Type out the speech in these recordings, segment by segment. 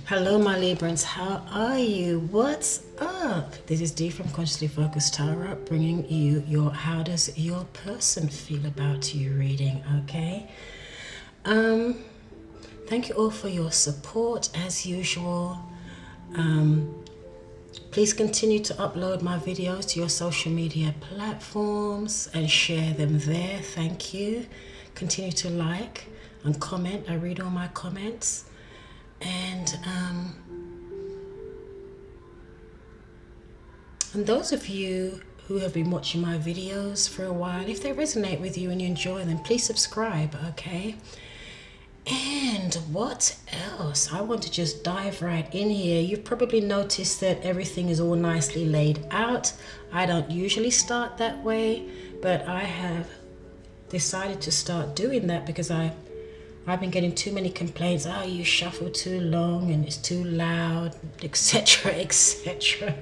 Hello my Librans, how are you? What's up? This is Dee from Consciously Focused Tarot, bringing you your how does your person feel about you reading, okay? Thank you all for your support as usual. Please continue to upload my videos to your social media platforms and share them there. Thank you. Continue to like and comment. I read all my comments. And those of you who have been watching my videos for a while, if they resonate with you and you enjoy them, please subscribe, okay? And what else? I want to just dive right in here. You've probably noticed that everything is all nicely laid out. I don't usually start that way, but I have decided to start doing that because I've been getting too many complaints. Oh, you shuffle too long and it's too loud, etc., etc.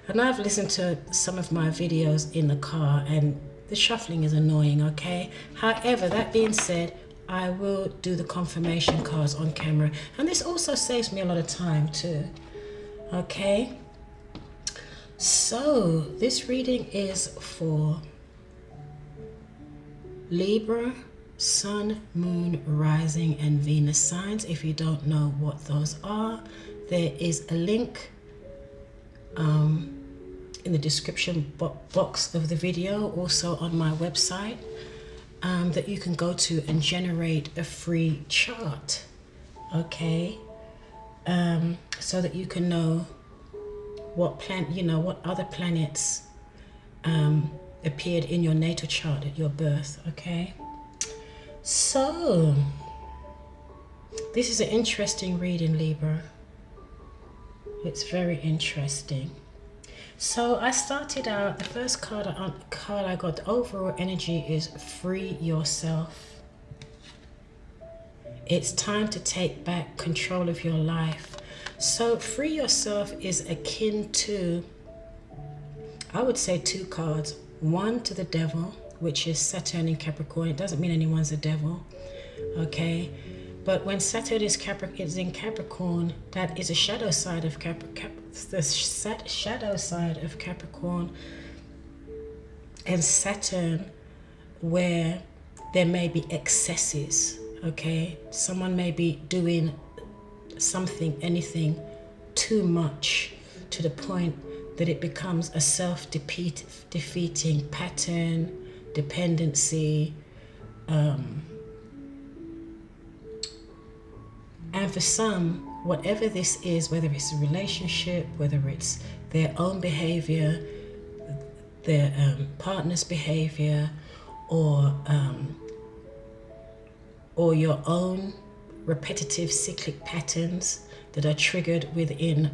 And I've listened to some of my videos in the car and the shuffling is annoying, okay? However, that being said, I will do the confirmation cards on camera. And this also saves me a lot of time too, okay? So this reading is for Libra, Sun, Moon, Rising, and Venus signs. If you don't know what those are, there is a link in the description box of the video, also on my website, that you can go to and generate a free chart, okay? So that you can know what what other planets appeared in your natal chart at your birth, okay? So this is an interesting reading, Libra. It's very interesting. So I started out, the first card I got, the overall energy is free yourself. It's time to take back control of your life. So free yourself is akin to, I would say, two cards. One to the devil, which is Saturn in Capricorn. It doesn't mean anyone's a devil, okay? But when Saturn is in Capricorn, that is a shadow side of shadow side of Capricorn. And Saturn, where there may be excesses, okay? Someone may be doing something, anything, too much, to the point that it becomes a self-defeating pattern, dependency, and for some, whatever this is, whether it's a relationship, whether it's their own behavior, their partner's behavior, or your own repetitive cyclic patterns that are triggered within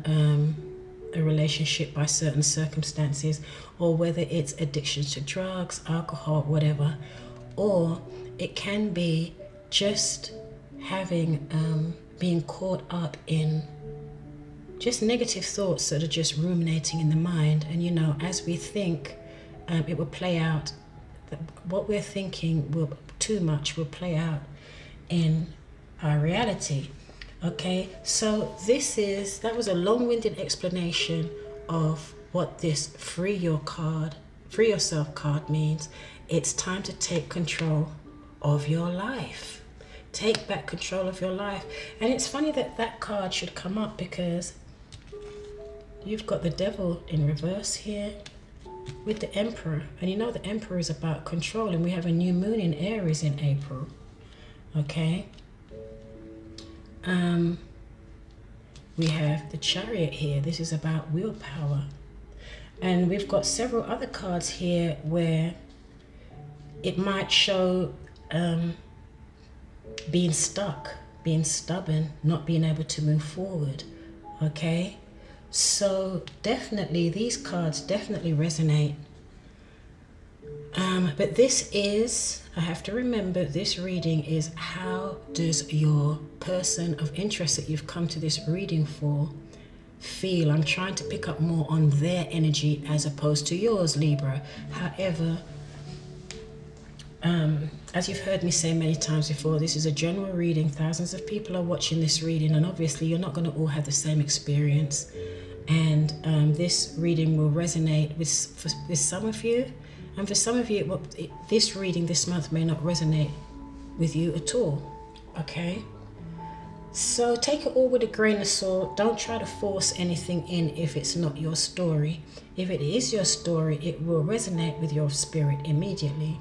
a relationship by certain circumstances, or whether it's addiction to drugs, alcohol, whatever, or it can be just having being caught up in just negative thoughts that are just ruminating in the mind. And as we think, it will play out. What we're thinking too much will play out in our reality. Okay, so that was a long-winded explanation of what this free yourself card means. It's time to take control of your life. Take back control of your life. And it's funny that card should come up because you've got the devil in reverse here with the Emperor. And the Emperor is about control, and we have a new moon in Aries in April. Okay. We have the Chariot here. This is about willpower. And we've got several other cards here where it might show being stuck, being stubborn, not being able to move forward, okay? So definitely, these cards definitely resonate. But this is, I have to remember, this reading is how does your person of interest that you've come to this reading for feel? I'm trying to pick up more on their energy as opposed to yours, Libra. However, As you've heard me say many times before, this is a general reading. Thousands of people are watching this reading, and obviously you're not going to all have the same experience. And this reading will resonate with some of you, and for some of you, this reading this month may not resonate with you at all. Okay? So take it all with a grain of salt. Don't try to force anything in if it's not your story. If it is your story, it will resonate with your spirit immediately.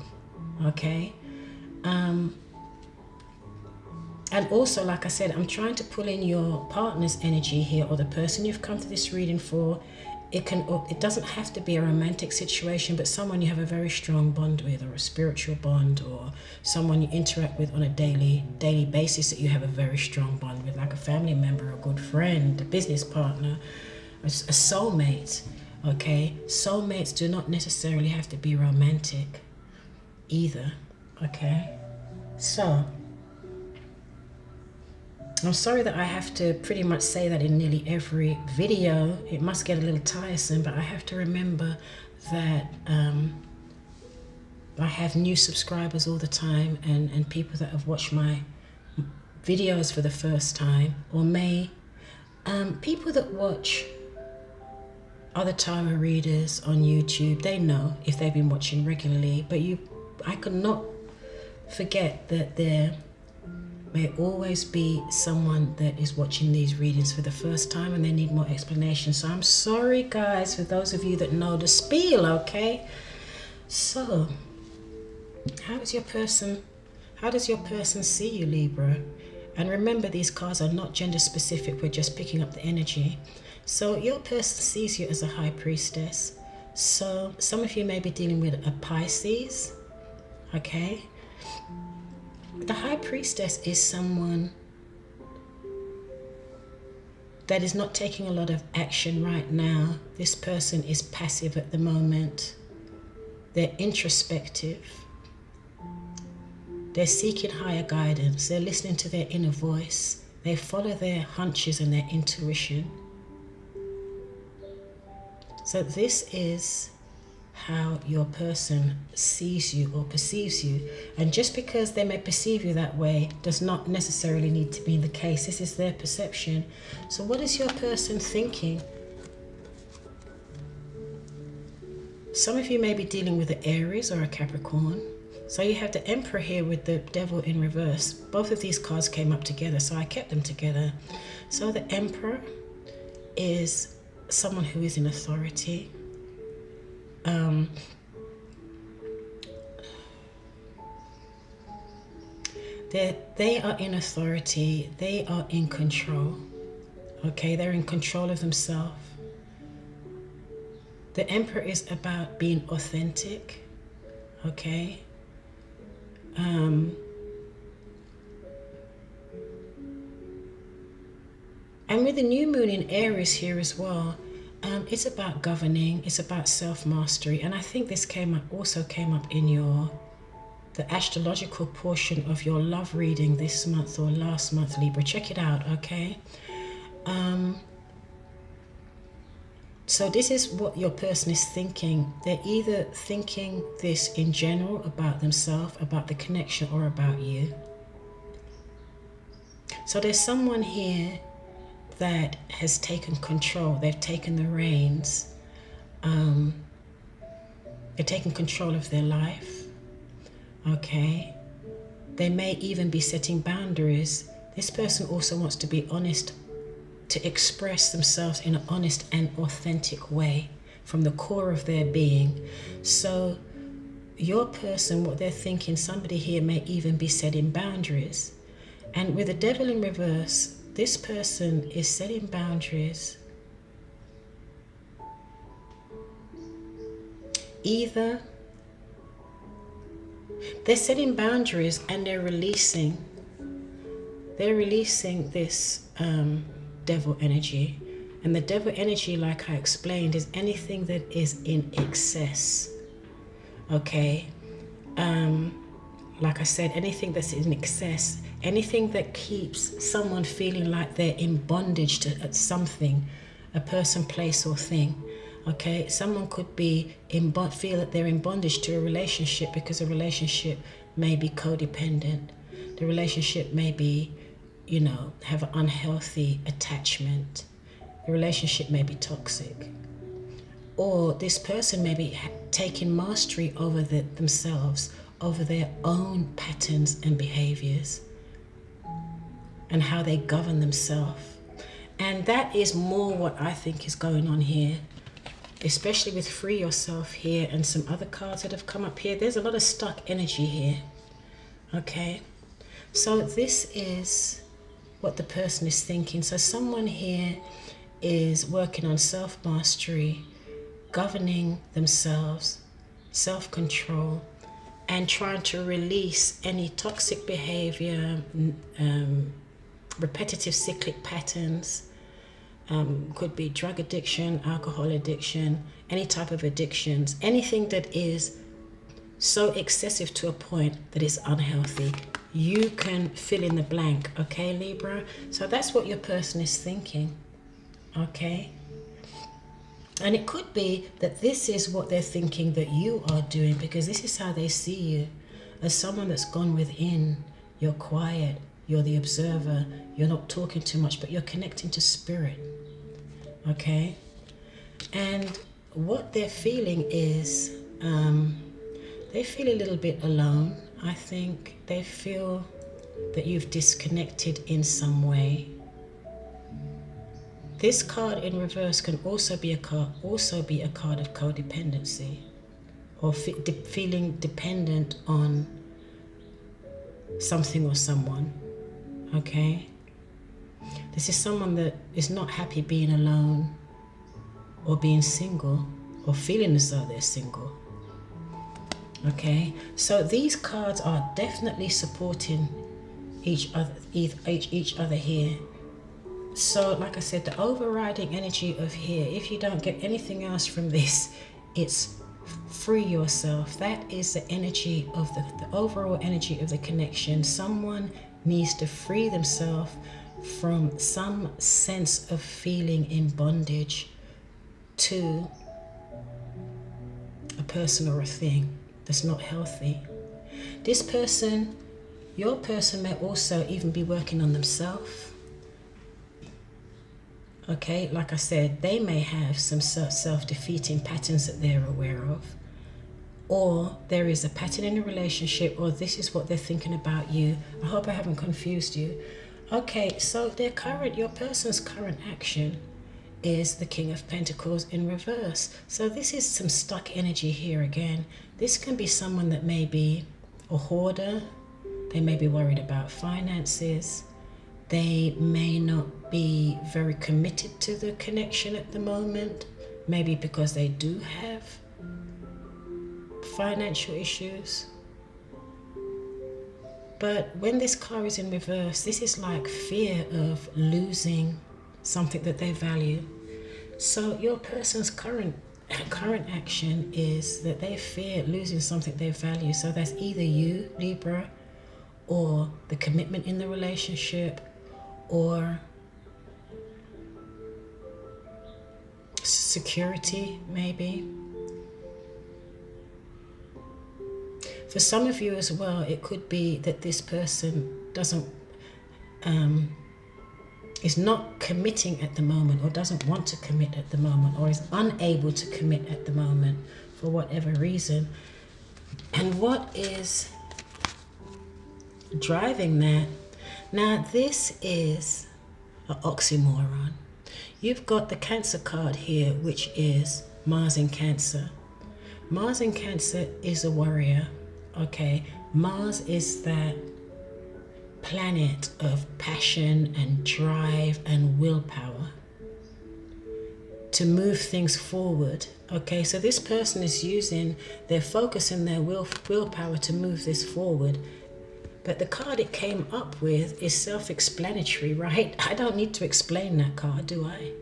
Okay? And also, like I said, I'm trying to pull in your partner's energy here, or the person you've come to this reading for. It doesn't have to be a romantic situation, but someone you have a very strong bond with, or a spiritual bond, or someone you interact with on a daily basis that you have a very strong bond with, like a family member, a good friend, a business partner, a soulmate. Okay? Soulmates do not necessarily have to be romantic either. Okay? So I'm sorry that I have to pretty much say that in nearly every video. It must get a little tiresome, but I have to remember that I have new subscribers all the time, and people that have watched my videos for the first time, or people that watch other tarot readers on YouTube. They know if they've been watching regularly, but I cannot forget that there may always be someone that is watching these readings for the first time and they need more explanation. So I'm sorry, guys, for those of you that know the spiel, okay? So, how does your person see you, Libra? And remember, these cards are not gender specific. We're just picking up the energy. So your person sees you as a high priestess. So some of you may be dealing with a Pisces, okay? The high priestess is someone that is not taking a lot of action right now. This person is passive at the moment. They're introspective. They're seeking higher guidance. They're listening to their inner voice. They follow their hunches and their intuition. So this is how your person sees you or perceives you. And just because they may perceive you that way does not necessarily need to be the case. This is their perception. So what is your person thinking? Some of you may be dealing with an Aries or a Capricorn. So you have the Emperor here with the Devil in reverse. Both of these cards came up together, so I kept them together. So the Emperor is someone who is in authority. They are in authority. They are in control. Okay, they're in control of themselves. The Emperor is about being authentic. Okay. And with the new moon in Aries here as well, it's about governing, it's about self-mastery. And I think this also came up in the astrological portion of your love reading this month or last month, Libra. Check it out, okay? So this is what your person is thinking. They're either thinking this in general about themselves, about the connection, or about you. So there's someone here that has taken control. They've taken the reins. They're taking control of their life. Okay. They may even be setting boundaries. This person also wants to be honest, to express themselves in an honest and authentic way from the core of their being. So your person, what they're thinking, somebody here may even be setting boundaries. And with the Devil in reverse, this person is setting boundaries. Either they're setting boundaries and they're releasing this Devil energy. And the Devil energy, like I explained, is anything that is in excess. Okay. Like I said, anything that's in excess, anything that keeps someone feeling like they're in bondage to something, a person, place, or thing. Okay, someone could be feel that they're in bondage to a relationship because a relationship may be codependent. The relationship may be, you know, have an unhealthy attachment. The relationship may be toxic. Or this person may be taking mastery over themselves, over their own patterns and behaviors, and how they govern themselves. And that is more what I think is going on here, especially with Free Yourself here and some other cards that have come up here. There's a lot of stuck energy here. Okay, so this is what the person is thinking. So someone here is working on self-mastery, governing themselves, self-control, and trying to release any toxic behavior, repetitive cyclic patterns. Could be drug addiction, alcohol addiction, any type of addictions, anything that is so excessive to a point that it's unhealthy. You can fill in the blank, okay, Libra? So that's what your person is thinking, okay? And it could be that this is what they're thinking that you are doing, because this is how they see you, as someone that's gone within. You're quiet, you're the observer, you're not talking too much, but you're connecting to spirit, okay? And what they're feeling is, they feel a little bit alone. I think they feel that you've disconnected in some way. This card in reverse can also be a card of codependency, or feeling dependent on something or someone. Okay, this is someone that is not happy being alone, or being single, or feeling as though they're single. Okay, so these cards are definitely supporting each other here. So like I said, the overriding energy of here, if you don't get anything else from this, it's free yourself. That is the energy of the overall energy of the connection. Someone needs to free themselves from some sense of feeling in bondage to a person or a thing that's not healthy. This person, your person, may also even be working on themselves. Okay, like I said, they may have some self-defeating patterns that they're aware of, or there is a pattern in a relationship, or this is what they're thinking about you. I hope I haven't confused you. Okay, so your person's current action is the King of Pentacles in reverse. So this is some stuck energy here again. This can be someone that may be a hoarder. They may be worried about finances. They may not be very committed to the connection at the moment, maybe because they do have financial issues. But when this card is in reverse, this is like fear of losing something that they value. So your person's current action is that they fear losing something they value. So that's either you, Libra, or the commitment in the relationship, or security, maybe. For some of you as well, it could be that this person is not committing at the moment, or doesn't want to commit at the moment, or is unable to commit at the moment for whatever reason. And what is driving that? Now, this is an oxymoron. You've got the Cancer card here, which is Mars in Cancer. Mars in Cancer is a warrior, okay? Mars is that planet of passion and drive and willpower to move things forward, okay? So this person is using their focus and their willpower to move this forward. But the card it came up with is self-explanatory, right? I don't need to explain that card, do I?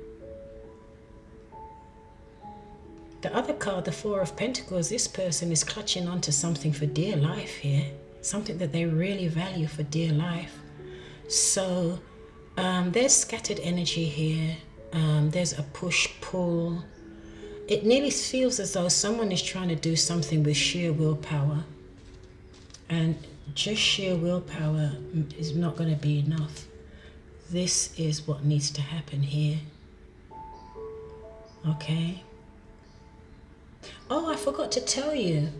The other card, the Four of Pentacles, this person is clutching onto something for dear life here, something that they really value for dear life. So there's scattered energy here. There's a push-pull. it nearly feels as though someone is trying to do something with sheer willpower, and just sheer willpower is not going to be enough. This is what needs to happen here. Okay. Oh, I forgot to tell you.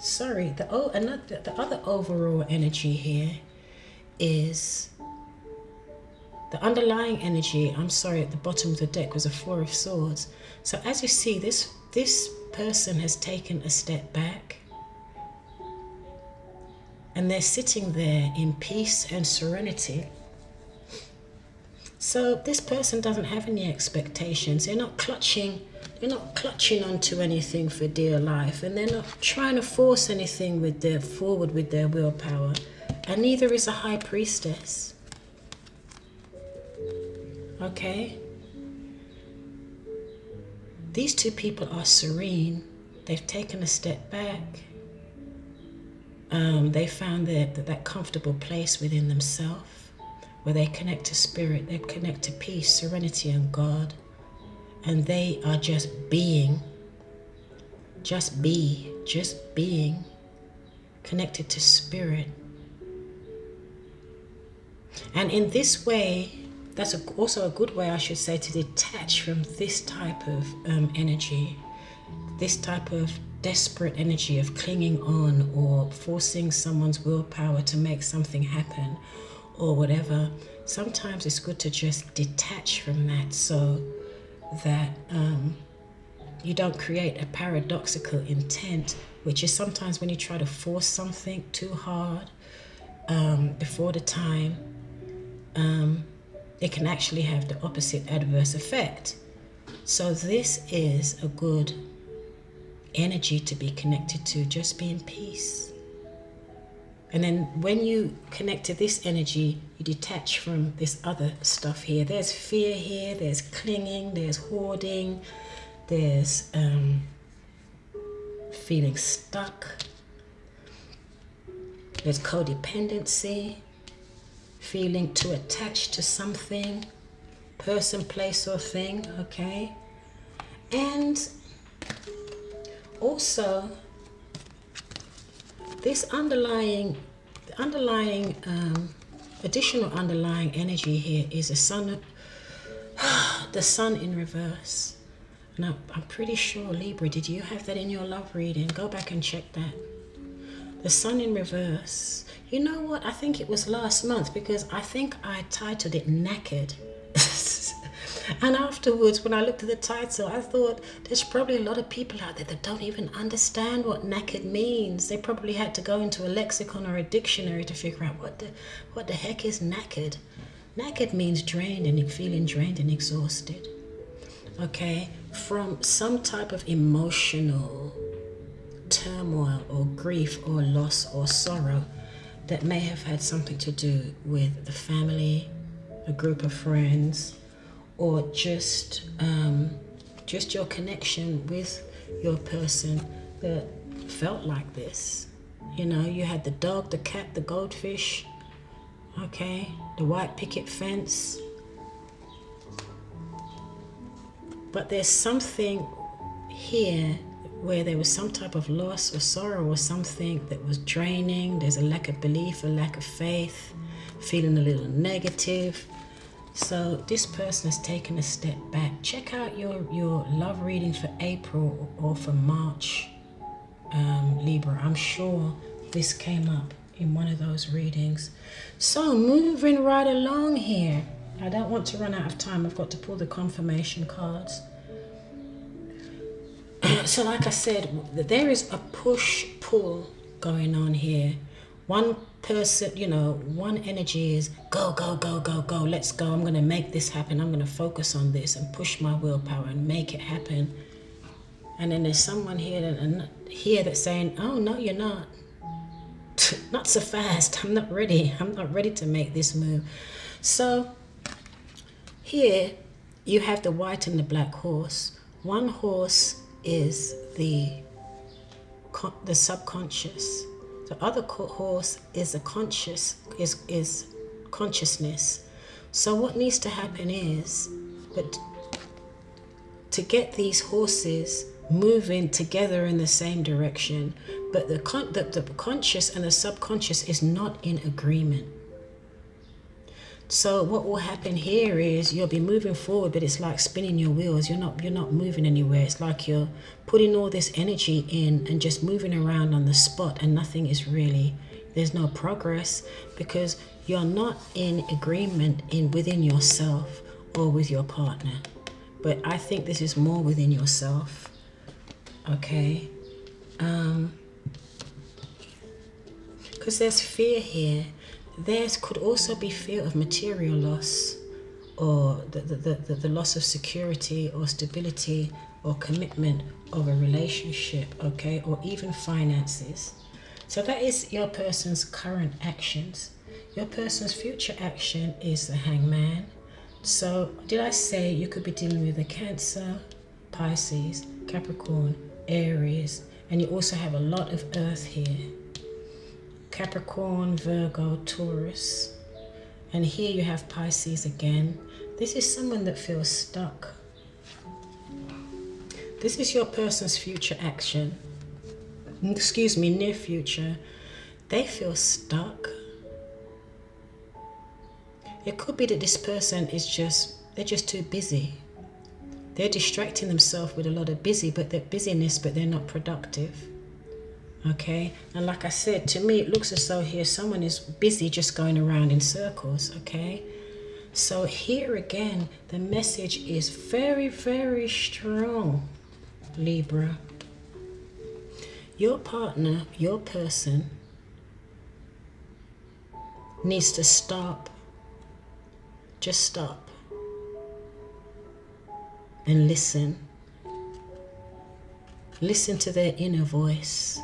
Sorry. The other overall energy here is the underlying energy. I'm sorry. At the bottom of the deck was a Four of Swords. So as you see, this person has taken a step back, and they're sitting there in peace and serenity. So this person doesn't have any expectations. They're not clutching onto anything for dear life, and they're not trying to force anything forward with their willpower. And neither is a High Priestess. Okay? These two people are serene. They've taken a step back. They found that comfortable place within themselves, where they connect to spirit, they connect to peace, serenity, and God. And they are just being, connected to spirit. And in this way, that's also a good way, I should say, to detach from this type of energy, this type of desperate energy of clinging on or forcing someone's willpower to make something happen or whatever. Sometimes it's good to just detach from that, so that you don't create a paradoxical intent, which is sometimes when you try to force something too hard before the time, it can actually have the opposite adverse effect. So this is a good energy to be connected to. Just be in peace. And then when you connect to this energy, you detach from this other stuff here. There's fear here, there's clinging, there's hoarding, there's feeling stuck, there's codependency, feeling too attached to something, person, place, or thing, okay? And also, this additional underlying energy here is the sun in reverse. Now, I'm pretty sure, Libra, did you have that in your love reading? Go back and check that. The sun in reverse. You know what? I think it was last month, because I think I titled it Knackered. And afterwards, when I looked at the title, I thought there's probably a lot of people out there that don't even understand what knackered means. They probably had to go into a lexicon or a dictionary to figure out what the heck is knackered. Knackered means drained and feeling drained and exhausted. Okay? From some type of emotional turmoil or grief or loss or sorrow that may have had something to do with the family, a group of friends, or just your connection with your person that felt like this. You know, you had the dog, the cat, the goldfish, okay, the white picket fence. But there's something here where there was some type of loss or sorrow or something that was draining. There's a lack of belief, a lack of faith, feeling a little negative. So this person has taken a step back. Check out your love reading for April or for March, Libra. I'm sure this came up in one of those readings. So moving right along here. I don't want to run out of time. I've got to pull the confirmation cards. So like I said, there is a push-pull going on here. One person, you know, one energy is go, go, go, go, go, let's go. I'm going to make this happen. I'm going to focus on this and push my willpower and make it happen. And then there's someone here that's saying, oh, no, you're not. Not so fast. I'm not ready. I'm not ready to make this move. So here you have the white and the black horse. One horse is the subconscious. The other horse is is consciousness. So what needs to happen is, but to get these horses moving together in the same direction, but the conscious and the subconscious is not in agreement. So what will happen here is you'll be moving forward, but it's like spinning your wheels. You're not moving anywhere. It's like you're putting all this energy in and just moving around on the spot, and nothing is really, there's no progress, because you're not in agreement within yourself or with your partner. But I think this is more within yourself. Okay, because there's fear here. There could also be fear of material loss, or the loss of security or stability or commitment of a relationship, okay, or even finances. So that is your person's current actions. Your person's future action is the Hangman. So did I say you could be dealing with a Cancer, Pisces, Capricorn, Aries, and you also have a lot of Earth here. Capricorn, Virgo, Taurus, and here you have Pisces again. This is someone that feels stuck. This is your person's future action. Excuse me, near future. They feel stuck. It could be that this person is they're just too busy. They're distracting themselves with a lot of busyness, but they're not productive. Okay, and like I said, to me it looks as though here someone is busy just going around in circles. Okay, so here again the message is very, very strong, Libra. Your partner, your person, needs to stop. Just stop and listen. Listen to their inner voice.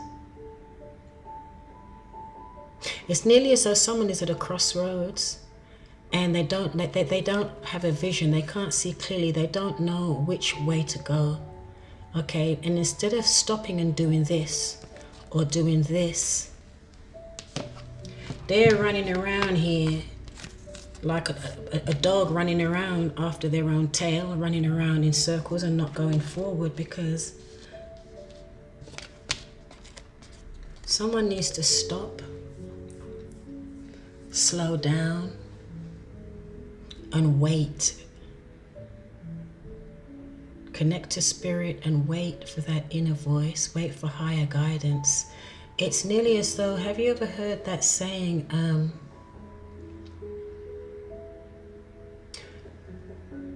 It's nearly as though someone is at a crossroads and they don't have a vision. They can't see clearly. They don't know which way to go. Okay, and instead of stopping and doing this or doing this, they're running around here like a dog running around after their own tail, running around in circles and not going forward, because someone needs to stop, slow down, and wait. Connect to spirit and wait for that inner voice, wait for higher guidance. It's nearly as though, have you ever heard that saying,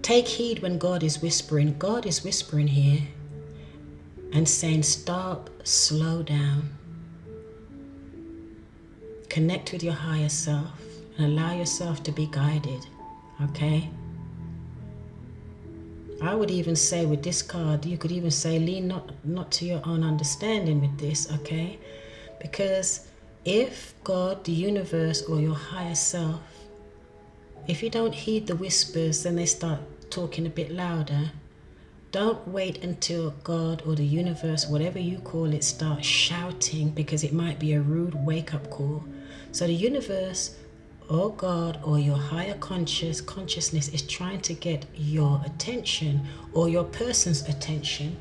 take heed when God is whispering. God is whispering here and saying, stop, slow down. Connect with your higher self and allow yourself to be guided, okay? I would even say with this card, you could even say lean not to your own understanding with this, okay? Because if God, the universe, or your higher self, if you don't heed the whispers, then they start talking a bit louder. Don't wait until God or the universe, whatever you call it, starts shouting, because it might be a rude wake-up call. So the universe or God or your higher consciousness is trying to get your attention or your person's attention.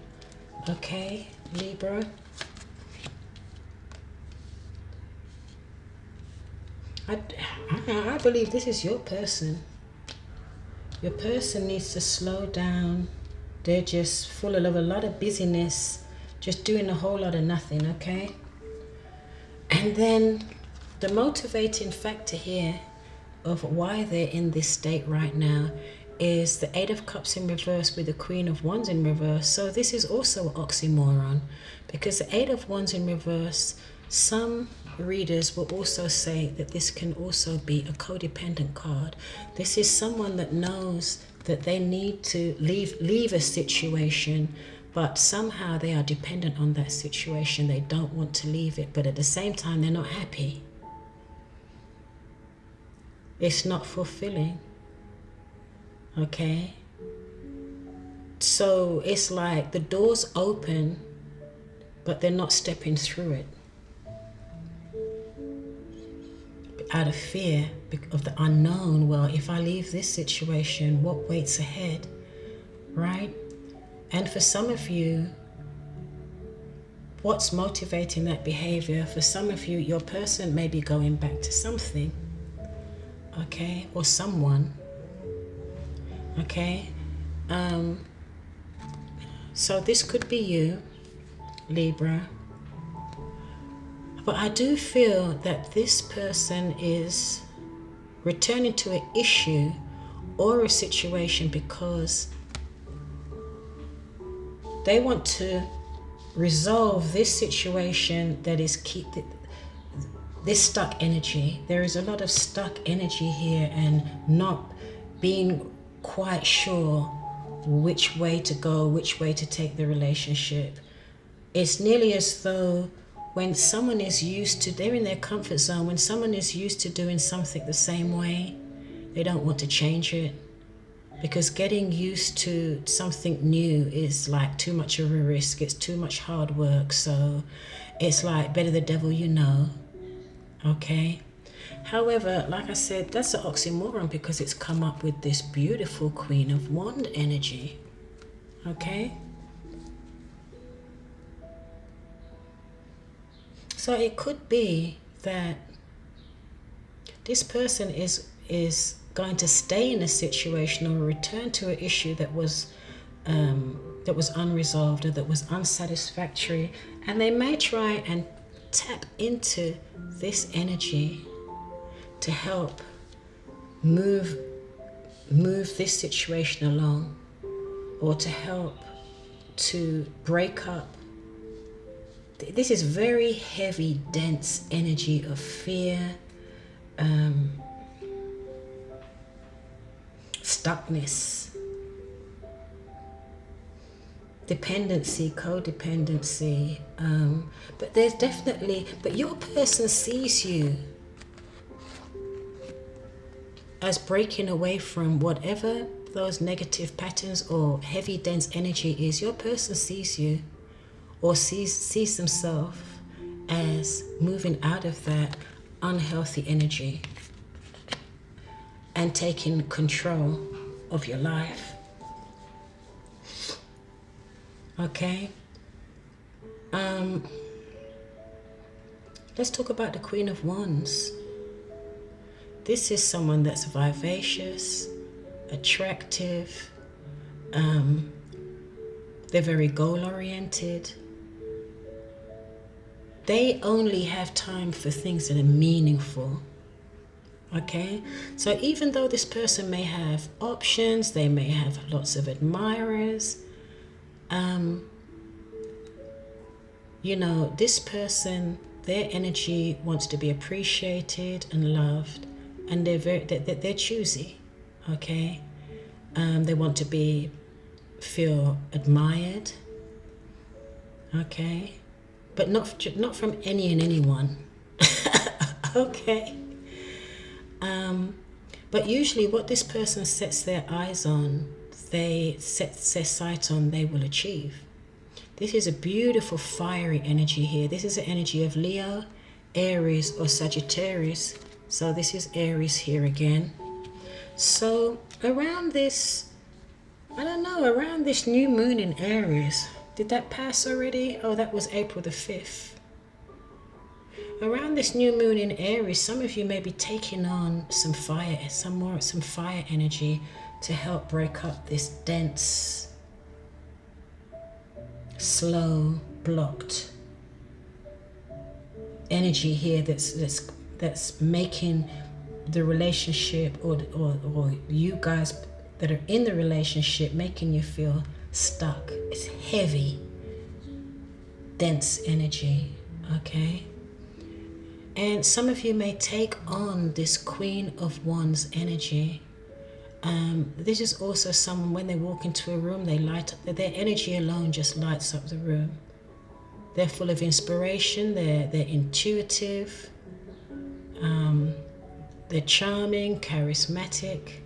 Okay, Libra? I believe this is your person. Your person needs to slow down. They're just full of a lot of busyness, just doing a whole lot of nothing, okay? And then the motivating factor here of why they're in this state right now is the Eight of Cups in reverse with the Queen of Wands in reverse. So this is also an oxymoron, because the Eight of Wands in reverse, some readers will also say that this can also be a codependent card. This is someone that knows that they need to leave a situation, but somehow they are dependent on that situation. They don't want to leave it, but at the same time they're not happy. It's not fulfilling. Okay? So it's like the door's open, but they're not stepping through it. Out of fear of the unknown. Well, if I leave this situation, what waits ahead? Right? And for some of you, what's motivating that behavior? For some of you, your person may be going back to something, okay, or someone, okay. So this could be you, Libra. But I do feel that this person is returning to an issue or a situation because they want to resolve this situation that is this stuck energy. There is a lot of stuck energy here and not being quite sure which way to go, which way to take the relationship. It's nearly as though when someone is used to, they're in their comfort zone, when someone is used to doing something the same way, they don't want to change it. Because getting used to something new is like too much of a risk. It's too much hard work. So it's like better the devil you know. Okay. However, like I said, that's an oxymoron because it's come up with this beautiful Queen of Wand energy. Okay. So it could be that this person is going to stay in a situation or return to an issue that was unresolved or that was unsatisfactory, and they may try and tap into this energy to help move this situation along, or to help to break up. This is very heavy, dense energy of fear, stuckness, dependency, codependency. But there's definitely, but your person sees you as breaking away from whatever those negative patterns or heavy, dense energy is. Your person sees you or sees themselves as moving out of that unhealthy energy and taking control of your life. Okay. Let's talk about the Queen of Wands. This is someone that's vivacious, attractive. They're very goal-oriented. They only have time for things that are meaningful. Okay, so even though this person may have options, they may have lots of admirers, you know, this person, their energy wants to be appreciated and loved, and they're choosy. Okay, they want to feel admired. Okay, but not from any and anyone. Okay. But usually what this person sets their eyes on, they set their sight on, they will achieve. This is a beautiful fiery energy here. This is the energy of Leo, Aries, or Sagittarius. So this is Aries here again. So around this, I don't know, around this new moon in Aries, did that pass already? Oh, that was April the 5th. Around this new moon in Aries, some of you may be taking on some fire energy to help break up this dense, slow, blocked energy here that's making the relationship or you guys that are in the relationship making you feel stuck. It's heavy, dense energy, okay? And some of you may take on this Queen of Wands energy. This is also someone, when they walk into a room, they light up, their energy alone just lights up the room. They're full of inspiration, they're intuitive, they're charming, charismatic.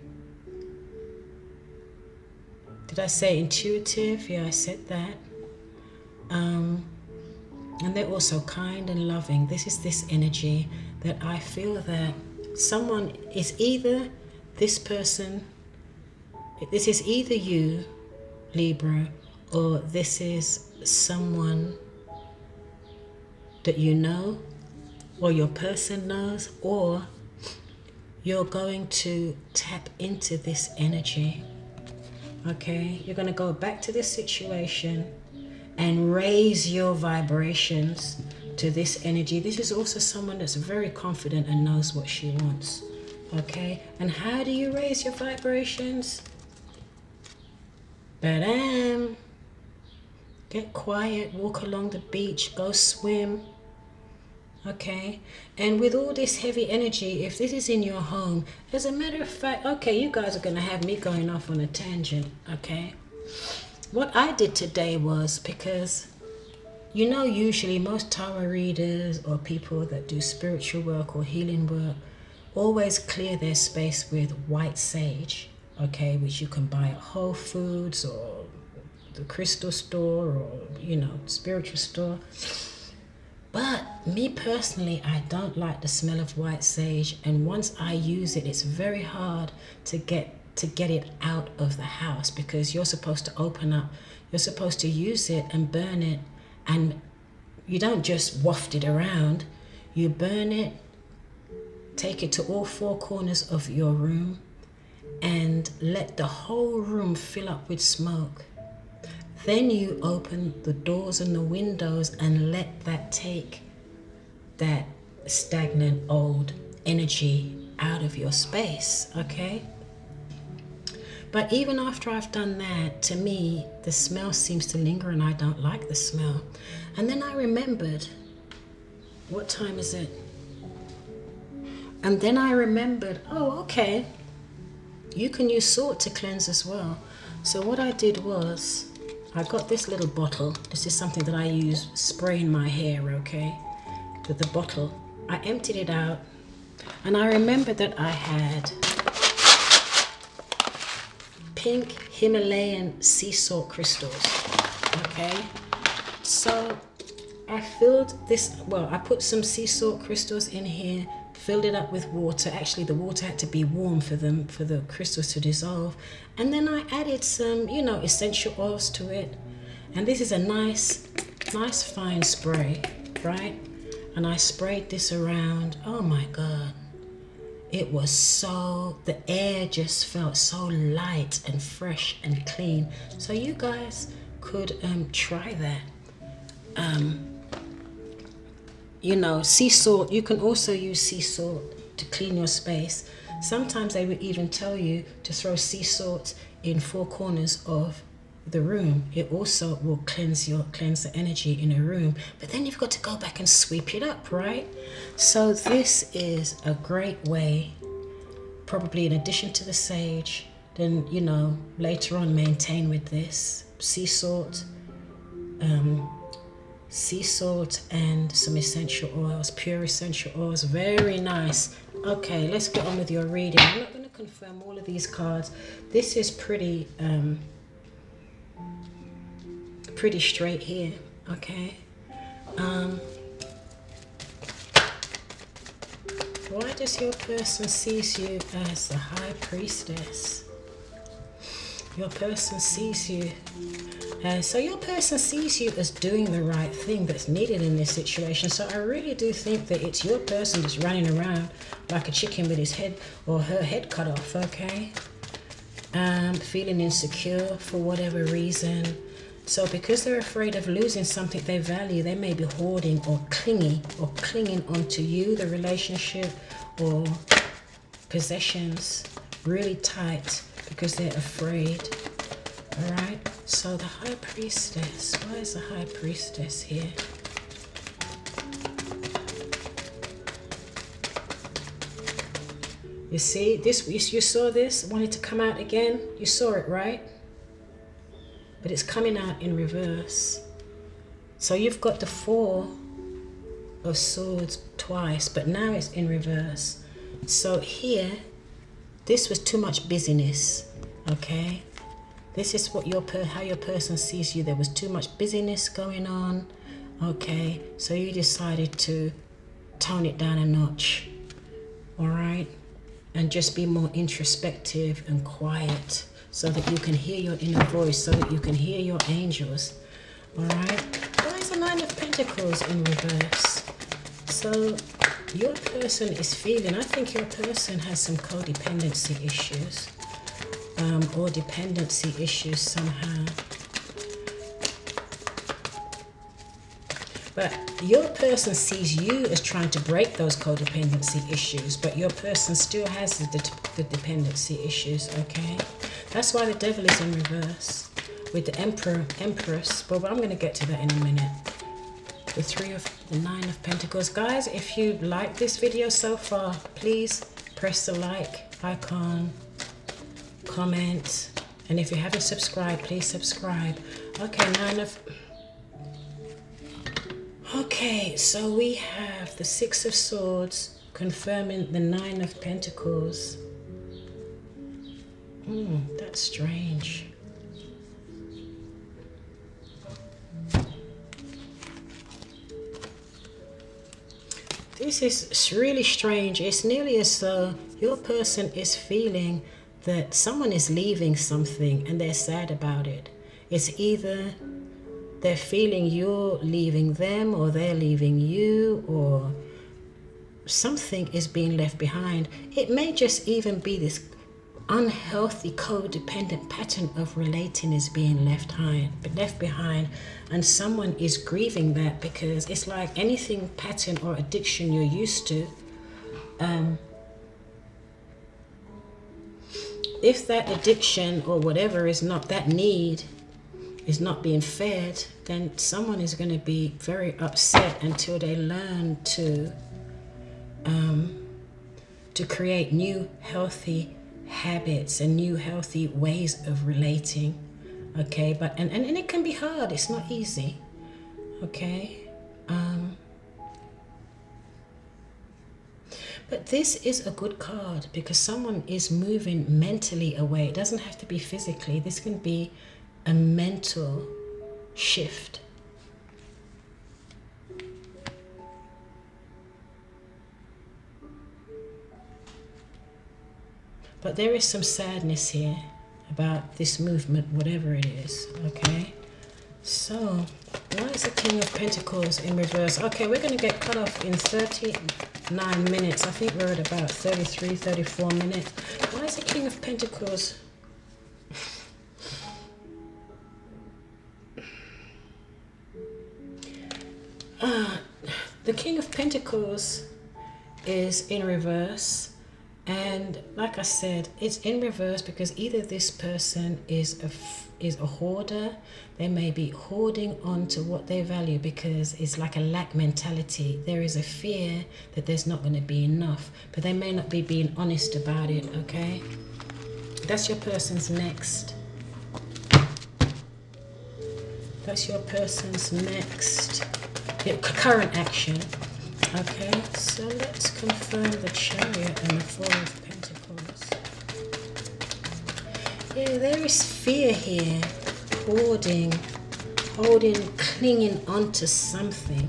Did I say intuitive? Yeah, I said that. And they're also kind and loving. This is this energy that I feel that someone is either this person, this is either you, Libra, or this is someone that you know, or your person knows, or you're going to tap into this energy. Okay, you're going to go back to this situation and raise your vibrations to this energy. This is also someone that's very confident and knows what she wants. Okay, and how do you raise your vibrations? Ba-dam. Get quiet, walk along the beach, go swim. Okay, and with all this heavy energy, if this is in your home, as a matter of fact, okay, you guys are going to have me going off on a tangent. Okay, what I did today was, because you know, usually most tarot readers or people that do spiritual work or healing work always clear their space with white sage, okay, which you can buy at Whole Foods or the crystal store, or you know, spiritual store. But me personally, I don't like the smell of white sage, and once I use it, it's very hard to get it out of the house, because you're supposed to open up, you're supposed to use it and burn it, and you don't just waft it around. You burn it, take it to all four corners of your room, and let the whole room fill up with smoke. Then you open the doors and the windows and let that take that stagnant old energy out of your space, okay? But even after I've done that, to me, the smell seems to linger and I don't like the smell. And then I remembered, what time is it? And then I remembered, oh, okay, you can use salt to cleanse as well. So what I did was, I got this little bottle. This is something that I use spraying my hair, okay? With the bottle. I emptied it out, and I remembered that I had pink Himalayan sea salt crystals, okay? So I filled this, well, I put some sea salt crystals in here, filled it up with water. Actually, the water had to be warm for the crystals to dissolve. And then I added some, you know, essential oils to it. And this is a nice fine spray, right? And I sprayed this around. Oh my God. It was so, the air just felt so light and fresh and clean. So you guys could try that. You know, sea salt, you can also use sea salt to clean your space. Sometimes they would even tell you to throw sea salt in four corners of the room. It also will cleanse the energy in a room. But then you've got to go back and sweep it up, right? So this is a great way, probably in addition to the sage, then, you know, later on maintain with this sea salt, and some essential oils, pure essential oils. Very nice. Okay, let's get on with your reading. I'm not going to confirm all of these cards. This is pretty straight here, okay? Why does your person sees you as the High Priestess? Your person sees you so your person sees you as doing the right thing that's needed in this situation. So I really do think that it's your person that's running around like a chicken with his head or her head cut off, okay? Feeling insecure for whatever reason. So because they're afraid of losing something they value, they may be hoarding or clinging onto you, the relationship, or possessions really tight because they're afraid. All right, so the High Priestess, why is the High Priestess here? You see, this, you saw this, wanted to come out again? You saw it, right? But it's coming out in reverse. So you've got the Four of Swords twice, but now it's in reverse. So here, this was too much busyness, okay? This is what how your person sees you. There was too much busyness going on, okay? So you decided to tone it down a notch, all right? And just be more introspective and quiet. so that you can hear your inner voice, so that you can hear your angels. All right. Why is the Nine of Pentacles in reverse? So your person is feeling, I think your person has some codependency issues, or dependency issues somehow. But your person sees you as trying to break those codependency issues, but your person still has the dependency issues, okay? That's why the Devil is in reverse with the Empress, but I'm going to get to that in a minute. The Nine of Pentacles. Guys, if you like this video so far, please press the like icon, comment, and if you haven't subscribed, please subscribe. Okay, Okay, so we have the Six of Swords confirming the Nine of Pentacles. That's strange. This is really strange. It's nearly as though your person is feeling that someone is leaving something and they're sad about it. It's either they're feeling you're leaving them, or they're leaving you, or something is being left behind. It may just even be this unhealthy codependent pattern of relating is being left behind, and someone is grieving that, because it's like anything pattern or addiction you're used to, if that addiction or whatever is not, that need is not being fed, then someone is going to be very upset until they learn to create new healthy habits and new healthy ways of relating. Okay, but and it can be hard, it's not easy. Okay, but this is a good card because someone is moving mentally away. It doesn't have to be physically. This can be a mental shift. But there is some sadness here about this movement, whatever it is, okay? So, why is the King of Pentacles in reverse? Okay, we're going to get cut off in 39 minutes. I think we're at about 33, 34 minutes. Why is the King of Pentacles? The King of Pentacles is in reverse. And like I said, it's in reverse because either this person is a hoarder. They may be hoarding on to what they value because it's like a lack mentality. There is a fear that there's not going to be enough, but they may not be being honest about it, okay? That's your person's next. That's your person's next current action. Okay, so let's confirm the Chariot and the Four of Pentacles. Yeah, there is fear here, hoarding, clinging onto something.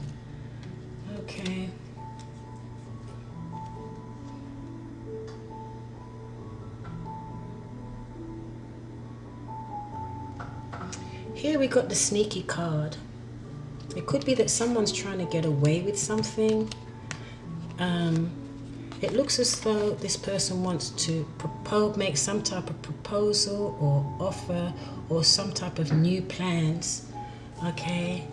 Okay. Here we got the sneaky card. It could be that someone's trying to get away with something. It looks as though this person wants to make some type of proposal or offer or some type of new plans. Okay.